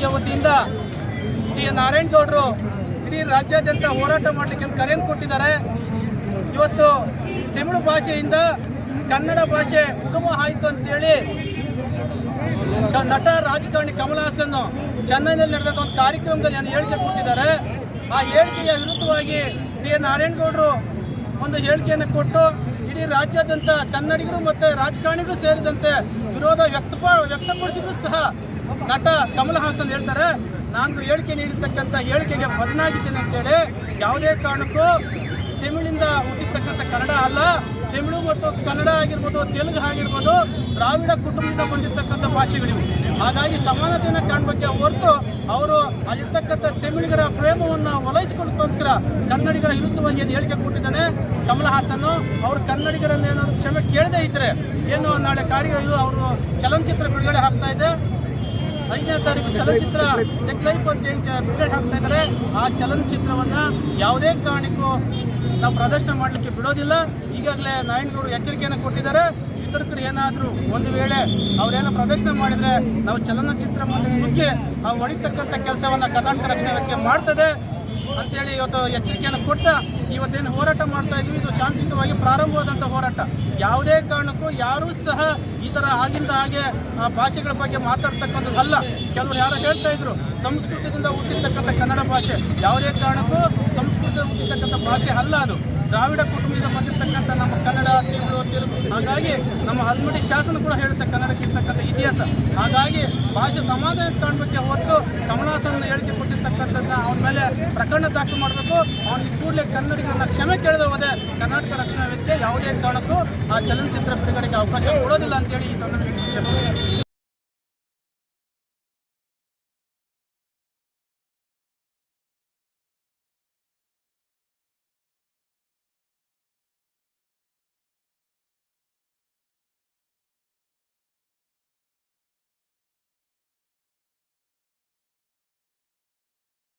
ವೇದಿಕೆಯ ವತಿಯಿಂದ ಟಿ ನಾರಾಯಣಗೌಡರು ಇಡೀ ರಾಜ್ಯಾದ್ಯಂತ ಹೋರಾಟ ಮಾಡಲಿಕ್ಕೆ ಕರೆಯನ್ನು ಕೊಟ್ಟಿದ್ದಾರೆ. ಇವತ್ತು ತಮಿಳು ಭಾಷೆಯಿಂದ ಕನ್ನಡ ಭಾಷೆ ಉಗಮ ಆಯಿತು ಅಂತೇಳಿ ನಟ ರಾಜಕಾರಣಿ ಕಮಲ್ ಹಾಸನ್ ಚೆನ್ನೈನಲ್ಲಿ ನಡೆದ ಒಂದು ಕಾರ್ಯಕ್ರಮದಲ್ಲಿ ಹೇಳಿಕೆ ಕೊಟ್ಟಿದ್ದಾರೆ. ಆ ಹೇಳಿಕೆಯ ವಿರುದ್ಧವಾಗಿ ಟಿ ನಾರಾಯಣಗೌಡರು ಒಂದು ಹೇಳಿಕೆಯನ್ನು ಕೊಟ್ಟು ಇಡೀ ರಾಜ್ಯಾದ್ಯಂತ ಕನ್ನಡಿಗರು ಮತ್ತು ರಾಜಕಾರಣಿಗಳು ಸೇರಿದಂತೆ ವಿರೋಧ ವ್ಯಕ್ತಪಡಿಸಿದ್ರು ಸಹ ನಟ ಕಮಲ್ ಹಾಸನ್ ಹೇಳ್ತಾರೆ, ನಾನು ಹೇಳಿಕೆ ನೀಡಿರ್ತಕ್ಕಂಥ ಹೇಳಿಕೆಗೆ ಬದಲಾಗಿದ್ದೇನೆ ಅಂತೇಳಿ. ಯಾವುದೇ ಕಾರಣಕ್ಕೂ ತಮಿಳಿಂದ ಹುಟ್ಟಿರ್ತಕ್ಕಂಥ ಕನ್ನಡ ಅಲ್ಲ, ತಮಿಳು ಮತ್ತು ಕನ್ನಡ ಆಗಿರ್ಬೋದು, ತೆಲುಗು ಆಗಿರ್ಬೋದು, ದ್ರಾವಿಡ ಕುಟುಂಬದಿಂದ ಬಂದಿರತಕ್ಕಂಥ ಭಾಷೆಗಳಿವು. ಹಾಗಾಗಿ ಸಮಾನತೆಯನ್ನು ಕಾಣಬೇಕೆ ಹೊರತು ಅವರು ಅಲ್ಲಿರ್ತಕ್ಕಂಥ ತಮಿಳಿಗರ ಪ್ರೇಮವನ್ನು ಒಲೈಸಿಕೊಳ್ಳೋಕ್ಕೋಸ್ಕರ ಕನ್ನಡಿಗರ ವಿರುದ್ಧವಾಗಿ ಏನು ಹೇಳಿಕೆ ಕೊಟ್ಟಿದ್ದಾನೆ ಕಮಲ್ ಹಾಸನ್. ಅವರು ಕನ್ನಡಿಗರನ್ನು ಏನಾದರೂ ಕ್ಷಮೆ ಕೇಳದೇ ಇದ್ರೆ ಏನು ನಾಳೆ ಇದು ಅವರು ಚಲನಚಿತ್ರ ಬಿಡುಗಡೆ ಆಗ್ತಾ ಇದೆ. 5ನೇ ತಾರೀಕು ಚಲನಚಿತ್ರ ಟೆಕ್ ಲೈಫ್ ಅಂತ ಹೇಳಿ ಬಿಡುಗಡೆ ಆಗ್ತಾ ಇದ್ದಾರೆ. ಆ ಚಲನಚಿತ್ರವನ್ನು ಯಾವುದೇ ಕಾರಣಕ್ಕೂ ನಾವು ಪ್ರದರ್ಶನ ಮಾಡಲಿಕ್ಕೆ ಬಿಡೋದಿಲ್ಲ. ಈಗಾಗಲೇ ನಾರಾಯಣಗೌಡರು ಎಚ್ಚರಿಕೆಯನ್ನು ಕೊಟ್ಟಿದ್ದಾರೆ. ವಿತರಕರು ಏನಾದರೂ ಒಂದು ವೇಳೆ ಅವರೇನೋ ಪ್ರದರ್ಶನ ಮಾಡಿದರೆ ನಾವು ಚಲನಚಿತ್ರ ಬಗ್ಗೆ ನಾವು ಹೊಡಿತಕ್ಕಂಥ ಕೆಲಸವನ್ನು ಕರ್ನಾಟಕ ರಕ್ಷಣಾ ವೇದಿಕೆ ಮಾಡ್ತದೆ ಅಂತೇಳಿ ಇವತ್ತು ಎಚ್ಚರಿಕೆಯನ್ನು ಕೊಟ್ಟ ಇವತ್ತೇನು ಹೋರಾಟ ಮಾಡ್ತಾ ಇದ್ವಿ, ಇದು ಶಾಂತಿಯುತವಾಗಿ ಪ್ರಾರಂಭವಾದಂಥ ಹೋರಾಟ. ಯಾವುದೇ ಕಾರಣಕ್ಕೂ ಯಾರೂ ಸಹ ಈ ಥರ ಆಗಿಂದ ಹಾಗೆ ಭಾಷೆಗಳ ಬಗ್ಗೆ ಮಾತಾಡ್ತಕ್ಕಂಥದ್ದು ಅಲ್ಲ. ಕೆಲವರು ಯಾರು ಹೇಳ್ತಾ ಇದ್ರು ಸಂಸ್ಕೃತದಿಂದ ಹುಟ್ಟಿರ್ತಕ್ಕಂಥ ಕನ್ನಡ ಭಾಷೆ, ಯಾವುದೇ ಕಾರಣಕ್ಕೂ ಸಂಸ್ಕೃತದಿಂದ ಹುಟ್ಟಿರ್ತಕ್ಕಂಥ ಭಾಷೆ ಅಲ್ಲ. ಅದು ದ್ರಾವಿಡ ಕುಟುಂಬದಿಂದ ಬಂದಿರತಕ್ಕಂಥ ನಮ್ಮ ಕನ್ನಡ, ತೆಲುಗು. ಹಾಗಾಗಿ ನಮ್ಮ ಹಲ್ಮಡಿ ಶಾಸನ ಕೂಡ ಹೇಳುತ್ತೆ ಕನ್ನಡಕ್ಕೆ ಇರ್ತಕ್ಕಂಥ ಇತಿಹಾಸ. ಹಾಗಾಗಿ ಭಾಷೆ ಸಮಾಧಾನ ಕಾಣಬೇಕೆ ಹೊರತು ಕಮಲ್ ಹಾಸನ್ ಹೇಳಿಕೆ ಕೊಟ್ಟಿರ್ತಕ್ಕಂಥದ್ದನ್ನ ಅವನ ಮೇಲೆ ಪ್ರಕರಣ ದಾಖಲು ಮಾಡಬೇಕು. ಅವನಿಗೆ ಕೂಡಲೇ ಕನ್ನಡಿಗರನ್ನ ಕ್ಷಮೆ ಕೇಳದೆ ಹೋದೆ ಕರ್ನಾಟಕ ರಕ್ಷಣಾ ವೇದಿಕೆ ಯಾವುದೇ ಕಾರಣಕ್ಕೂ ಆ ಚಲನಚಿತ್ರ ಬಿಡುಗಡೆಗೆ ಅವಕಾಶ ಕೊಡೋದಿಲ್ಲ ಅಂತೇಳಿ ಈ ಸಂದರ್ಭದಲ್ಲಿ